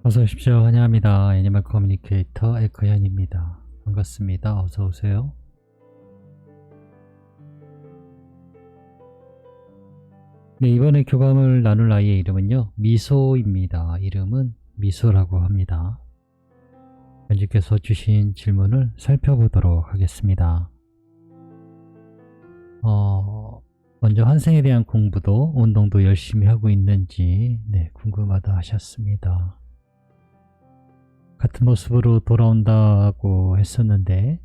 어서 오십시오. 환영합니다. 애니멀 커뮤니케이터 에크현입니다. 반갑습니다. 어서 오세요. 네, 이번에 교감을 나눌 아이의 이름은요, 미소입니다. 이름은 미소라고 합니다. 현지께서 주신 질문을 살펴보도록 하겠습니다. 먼저 환생에 대한 공부도 운동도 열심히 하고 있는지 궁금하다 하셨습니다. 같은 모습으로 돌아온다고 했었는데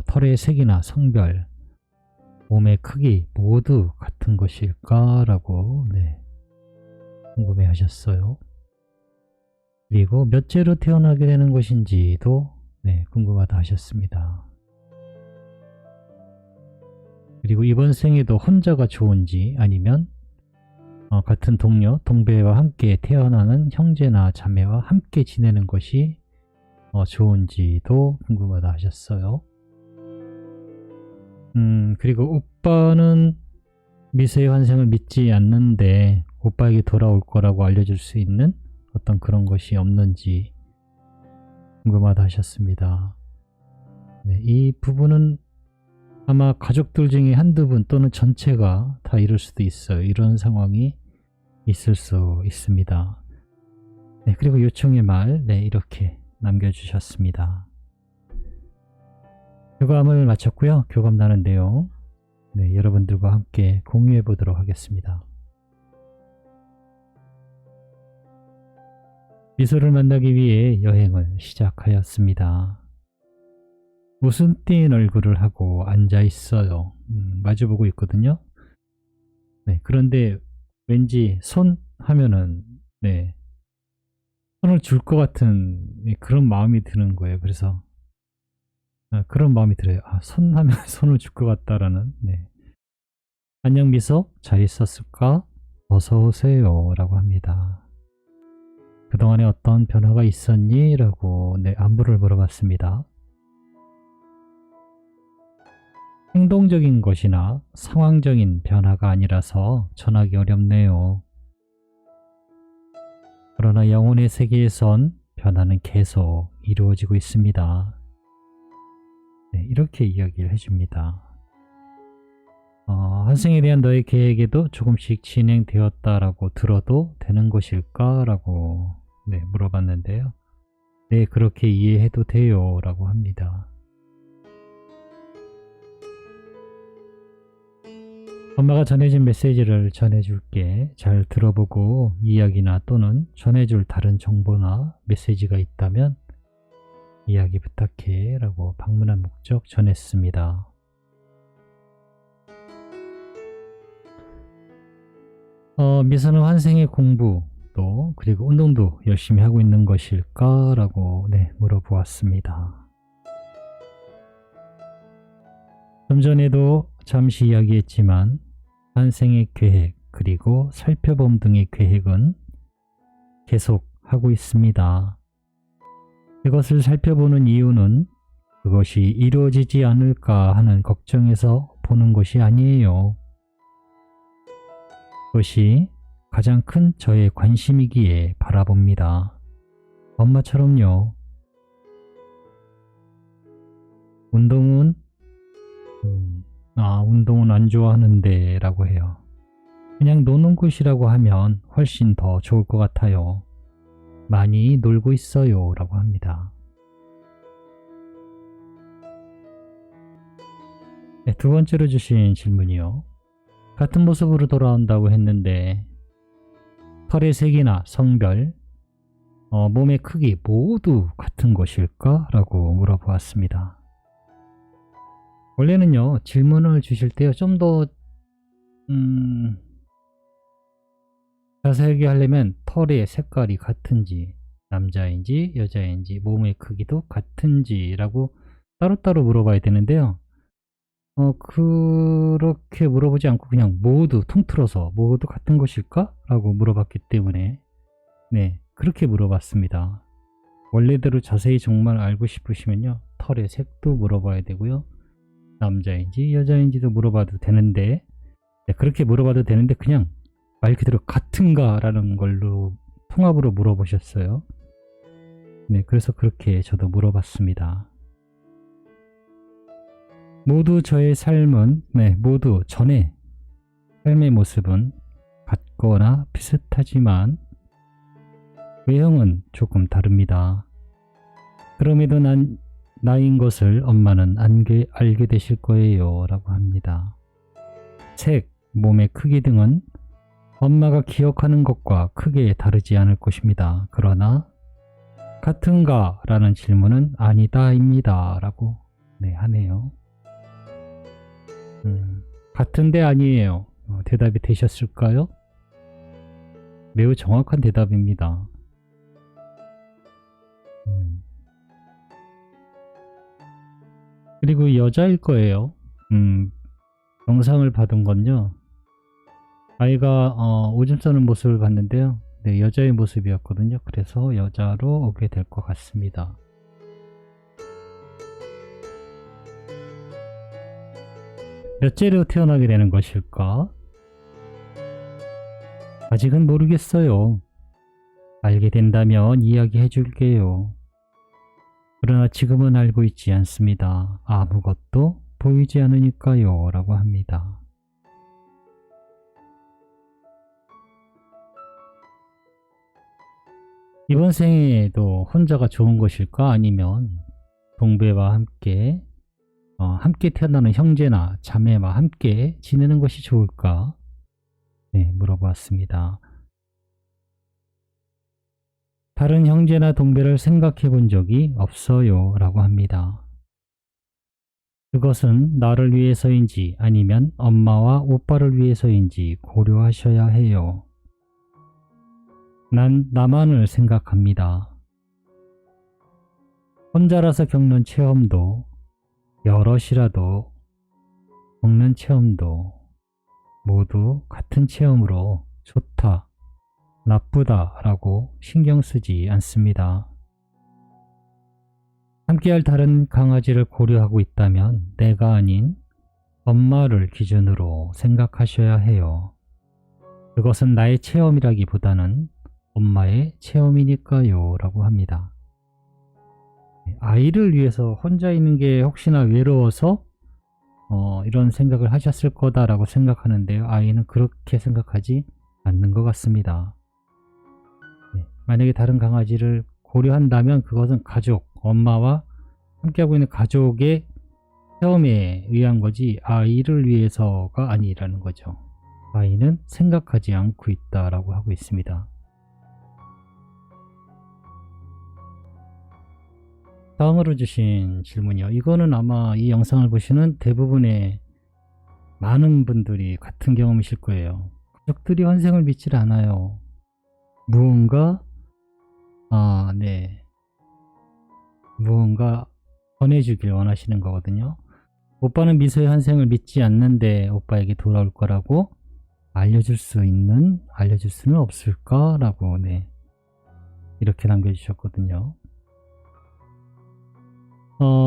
털의 색이나 성별, 몸의 크기 모두 같은 것일까? 라고 궁금해 하셨어요. 그리고 몇째로 태어나게 되는 것인지도 궁금하다 하셨습니다. 그리고 이번 생에도 혼자가 좋은지 아니면 같은 동료, 동배와 함께 태어나는 형제나 자매와 함께 지내는 것이 좋은지도 궁금하다 하셨어요. 그리고 오빠는 미소의 환생을 믿지 않는데 오빠에게 돌아올 거라고 알려줄 수 있는 어떤 그런 것이 없는지 궁금하다 하셨습니다. 이 부분은 아마 가족들 중에 한두 분 또는 전체가 다 이럴 수도 있어요. 이런 상황이 있을 수 있습니다. 그리고 요청의 말 이렇게 남겨주셨습니다. 교감을 마쳤고요. 교감 나눈 내용 여러분들과 함께 공유해 보도록 하겠습니다. 미소를 만나기 위해 여행을 시작하였습니다. 웃음 띤 얼굴을 하고 앉아 있어요. 마주보고 있거든요. 그런데 왠지 손 하면은 손을 줄 것 같은 그런 마음이 드는 거예요. 그래서 그런 마음이 들어요. 손 하면 손을 줄 것 같다라는. 안녕 미소, 잘 있었을까? 어서 오세요 라고 합니다. 그동안에 어떤 변화가 있었니? 라고 안부를 물어봤습니다. 행동적인 것이나 상황적인 변화가 아니라서 전하기 어렵네요. 그러나 영혼의 세계에선 변화는 계속 이루어지고 있습니다. 이렇게 이야기를 해줍니다. 환생에 대한 너의 계획에도 조금씩 진행되었다라고 들어도 되는 것일까? 라고 물어봤는데요. 그렇게 이해해도 돼요 라고 합니다. 엄마가 전해진 메시지를 전해줄게. 잘 들어보고 이야기나 또는 전해줄 다른 정보나 메시지가 있다면 이야기 부탁해 라고 방문한 목적 전했습니다. 미소는 환생의 공부도 그리고 운동도 열심히 하고 있는 것일까? 라고 물어보았습니다. 좀 전에도 잠시 이야기했지만 환생의 계획 그리고 살펴봄 등의 계획은 계속 하고 있습니다. 이것을 살펴보는 이유는 그것이 이루어지지 않을까 하는 걱정에서 보는 것이 아니에요. 그것이 가장 큰 저의 관심이기에 바라봅니다. 엄마처럼요. 운동은 안 좋아하는데 라고 해요. 그냥 노는 곳이라고 하면 훨씬 더 좋을 것 같아요. 많이 놀고 있어요 라고 합니다. 두 번째로 주신 질문이요. 같은 모습으로 돌아온다고 했는데 털의 색이나 성별, 몸의 크기 모두 같은 것일까? 라고 물어보았습니다. 원래는요, 질문을 주실 때요, 좀 더 자세하게 하려면 털의 색깔이 같은지, 남자인지 여자인지, 몸의 크기도 같은지 라고 따로따로 물어봐야 되는데요. 그렇게 물어보지 않고 그냥 모두 통틀어서 모두 같은 것일까? 라고 물어봤기 때문에 그렇게 물어봤습니다. 원래대로 자세히 정말 알고 싶으시면요, 털의 색도 물어봐야 되고요, 남자인지 여자인지도 물어봐도 되는데 그렇게 물어봐도 되는데 그냥 말 그대로 같은가 라는 걸로 통합으로 물어보셨어요. 네, 그래서 그렇게 저도 물어봤습니다. 모두 저의 삶은, 모두 전의 삶의 모습은 같거나 비슷하지만 외형은 조금 다릅니다. 그럼에도 난 나인 것을 엄마는 알게 되실 거예요 라고 합니다. 색, 몸의 크기 등은 엄마가 기억하는 것과 크게 다르지 않을 것입니다. 그러나 같은가? 라는 질문은 아니다입니다 라고 하네요. 같은데 아니에요. 대답이 되셨을까요? 매우 정확한 대답입니다. 그리고 여자일 거예요. 영상을 받은 건요. 아이가 오줌 싸는 모습을 봤는데요. 네, 여자의 모습이었거든요. 그래서 여자로 오게 될 것 같습니다. 몇째로 태어나게 되는 것일까? 아직은 모르겠어요. 알게 된다면 이야기해 줄게요. 그러나 지금은 알고 있지 않습니다. 아무것도 보이지 않으니까요. 라고 합니다. 이번 생에도 혼자가 좋은 것일까? 아니면 동배와 함께 태어나는 형제나 자매와 함께 지내는 것이 좋을까? 네, 물어보았습니다. 다른 형제나 동배를 생각해 본 적이 없어요. 라고 합니다. 그것은 나를 위해서인지 아니면 엄마와 오빠를 위해서인지 고려하셔야 해요. 난 나만을 생각합니다. 혼자라서 겪는 체험도 여럿이라도 겪는 체험도 모두 같은 체험으로 좋다, 나쁘다 라고 신경 쓰지 않습니다. 함께할 다른 강아지를 고려하고 있다면 내가 아닌 엄마를 기준으로 생각하셔야 해요. 그것은 나의 체험이라기보다는 엄마의 체험이니까요 라고 합니다. 아이를 위해서 혼자 있는 게 혹시나 외로워서 이런 생각을 하셨을 거다라고 생각하는데요. 아이는 그렇게 생각하지 않는 것 같습니다. 만약에 다른 강아지를 고려한다면 그것은 가족, 엄마와 함께하고 있는 가족의 체험에 의한 거지 아이를 위해서가 아니라는 거죠. 아이는 생각하지 않고 있다라고 하고 있습니다. 다음으로 주신 질문이요. 이거는 아마 이 영상을 보시는 대부분의 많은 분들이 같은 경험이실 거예요. 가족들이 환생을 믿질 않아요. 무언가 무언가 전해주길 원하시는 거거든요. 오빠는 미소의 환생을 믿지 않는데 오빠에게 돌아올 거라고 알려줄 수는 없을까? 라고 이렇게 남겨주셨거든요.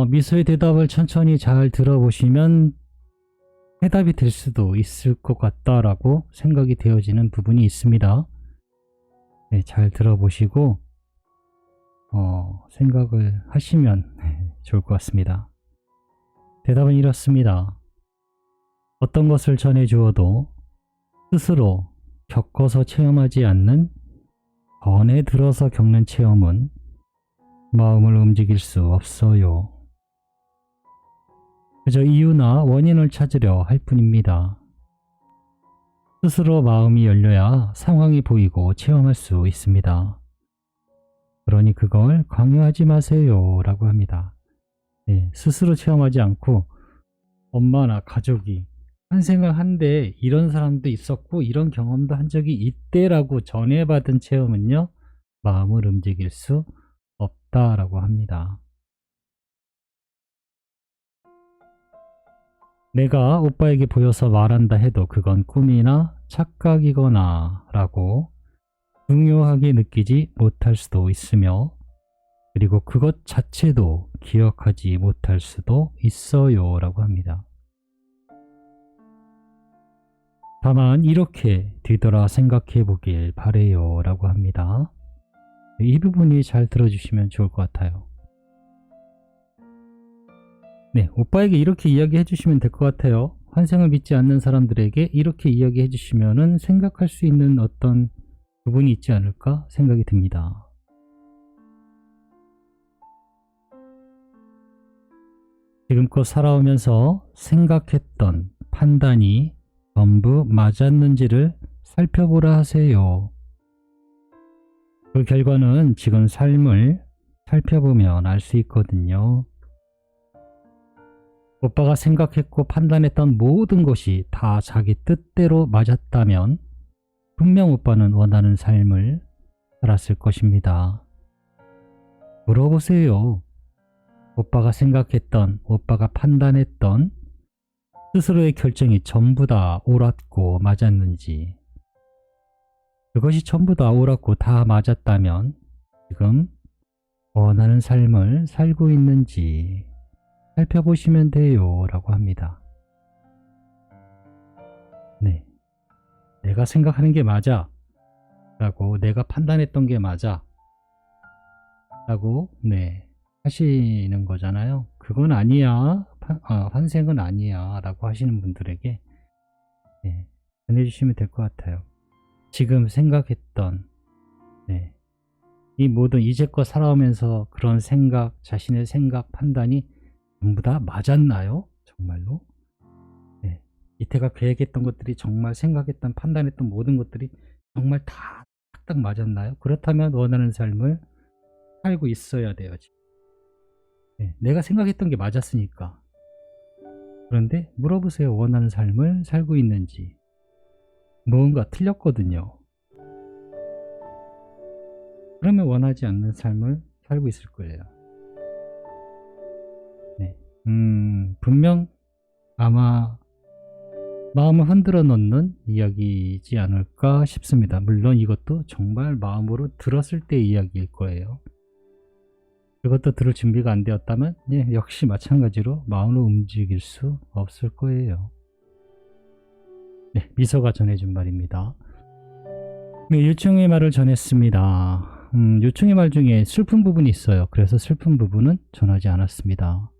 미소의 대답을 천천히 잘 들어보시면 해답이 될 수도 있을 것 같다라고 생각이 되어지는 부분이 있습니다. 네, 잘 들어보시고 생각을 하시면 좋을 것 같습니다. 대답은 이렇습니다. 어떤 것을 전해주어도 스스로 겪어서 체험하지 않는 전에 들어서 겪는 체험은 마음을 움직일 수 없어요. 그저 이유나 원인을 찾으려 할 뿐입니다. 스스로 마음이 열려야 상황이 보이고 체험할 수 있습니다. 그러니 그걸 강요하지 마세요 라고 합니다. 스스로 체험하지 않고 엄마나 가족이 환생을 한데 이런 사람도 있었고 이런 경험도 한 적이 있대라고 전해받은 체험은요, 마음을 움직일 수 없다라고 합니다. 내가 오빠에게 보여서 말한다 해도 그건 꿈이나 착각이거나 라고 중요하게 느끼지 못할 수도 있으며, 그리고 그것 자체도 기억하지 못할 수도 있어요 라고 합니다. 다만 이렇게 뒤돌아 생각해 보길 바래요 라고 합니다. 이 부분이 잘 들어주시면 좋을 것 같아요. 네, 오빠에게 이렇게 이야기해 주시면 될 것 같아요. 환생을 믿지 않는 사람들에게 이렇게 이야기해 주시면은 생각할 수 있는 어떤 부분이 있지 않을까 생각이 듭니다. 지금껏 살아오면서 생각했던 판단이 전부 맞았는지를 살펴보라 하세요. 그 결과는 지금 삶을 살펴보면 알 수 있거든요. 오빠가 생각했고 판단했던 모든 것이 다 자기 뜻대로 맞았다면 분명 오빠는 원하는 삶을 살았을 것입니다. 물어보세요. 오빠가 생각했던, 오빠가 판단했던 스스로의 결정이 전부 다 옳았고 맞았는지, 그것이 전부 다 옳았고 다 맞았다면 지금 원하는 삶을 살고 있는지 살펴보시면 돼요 라고 합니다. 네, 내가 생각하는 게 맞아 라고, 내가 판단했던 게 맞아 라고 하시는 거잖아요. 그건 아니야, 환생은 아니야 라고 하시는 분들에게 전해주시면 될 것 같아요. 지금 생각했던 이 모든 이제껏 살아오면서 그런 생각, 자신의 생각, 판단이 전부 다 맞았나요? 정말로? 이때가 계획했던 것들이, 정말 생각했던, 판단했던 모든 것들이 정말 다 딱딱 맞았나요? 그렇다면 원하는 삶을 살고 있어야 돼요. 내가 생각했던 게 맞았으니까. 그런데 물어보세요. 원하는 삶을 살고 있는지. 무언가 틀렸거든요. 그러면 원하지 않는 삶을 살고 있을 거예요. 분명 아마 마음을 흔들어 놓는 이야기이지 않을까 싶습니다. 물론 이것도 정말 마음으로 들었을 때의 이야기일 거예요. 그것도 들을 준비가 안 되었다면 역시 마찬가지로 마음으로 움직일 수 없을 거예요. 미소가 전해준 말입니다. 유충의 말을 전했습니다. 유충의 말 중에 슬픈 부분이 있어요. 그래서 슬픈 부분은 전하지 않았습니다.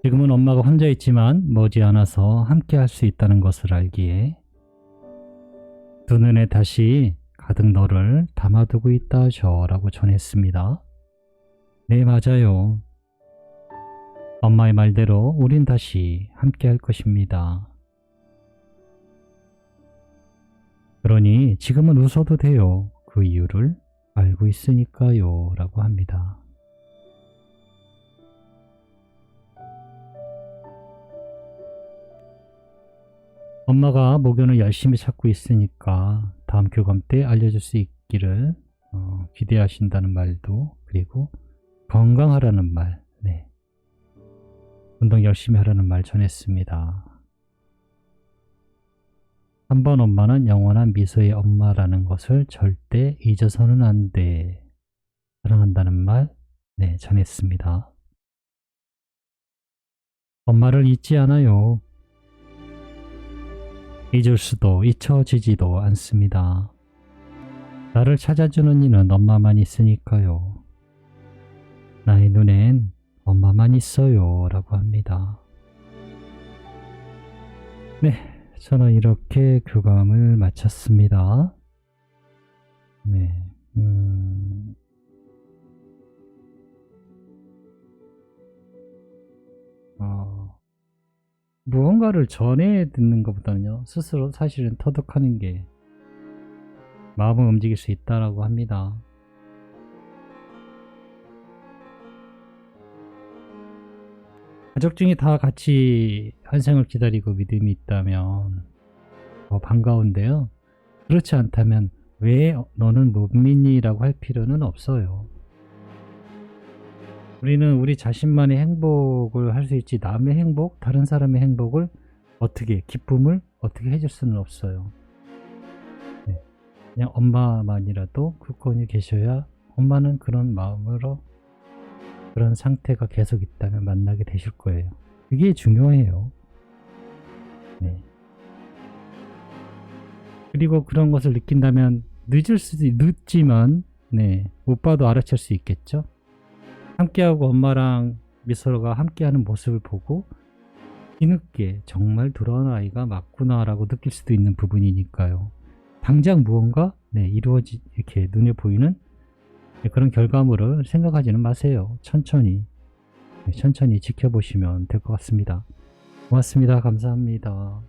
지금은 엄마가 혼자 있지만 머지않아서 함께 할 수 있다는 것을 알기에 두 눈에 다시 가득 너를 담아두고 있다 하셔 라고 전했습니다. 네, 맞아요. 엄마의 말대로 우린 다시 함께 할 것입니다. 그러니 지금은 웃어도 돼요. 그 이유를 알고 있으니까요 라고 합니다. 엄마가 목요는 열심히 찾고 있으니까 다음 교감 때 알려줄 수 있기를 기대하신다는 말도, 그리고 건강하라는 말, 운동 열심히 하라는 말 전했습니다. 한번 엄마는 영원한 미소의 엄마라는 것을 절대 잊어서는 안 돼. 사랑한다는 말 전했습니다. 엄마를 잊지 않아요. 잊을 수도 잊혀지지도 않습니다. 나를 찾아주는 이는 엄마만 있으니까요. 나의 눈엔 엄마만 있어요 라고 합니다. 저는 이렇게 교감을 마쳤습니다. 무언가를 전해 듣는 것보다는요, 스스로 사실은 터득하는 게 마음을 움직일 수 있다라고 합니다. 가족 중에 다 같이 환생을 기다리고 믿음이 있다면 반가운데요. 그렇지 않다면 왜 너는 못 믿니? 라고 할 필요는 없어요. 우리는 우리 자신만의 행복을 할 수 있지, 남의 행복, 다른 사람의 행복을 기쁨을 어떻게 해줄 수는 없어요. 그냥 엄마만이라도 굳건히 계셔야 엄마는 그런 마음으로, 그런 상태가 계속 있다면 만나게 되실 거예요. 그게 중요해요. 그리고 그런 것을 느낀다면 늦지만 네, 오빠도 알아챌 수 있겠죠. 함께하고 엄마랑 미소가 함께하는 모습을 보고 뒤늦게 정말 돌아온 아이가 맞구나 라고 느낄 수도 있는 부분이니까요. 당장 무언가 이렇게 눈에 보이는 그런 결과물을 생각하지는 마세요. 천천히 지켜보시면 될 것 같습니다. 고맙습니다. 감사합니다.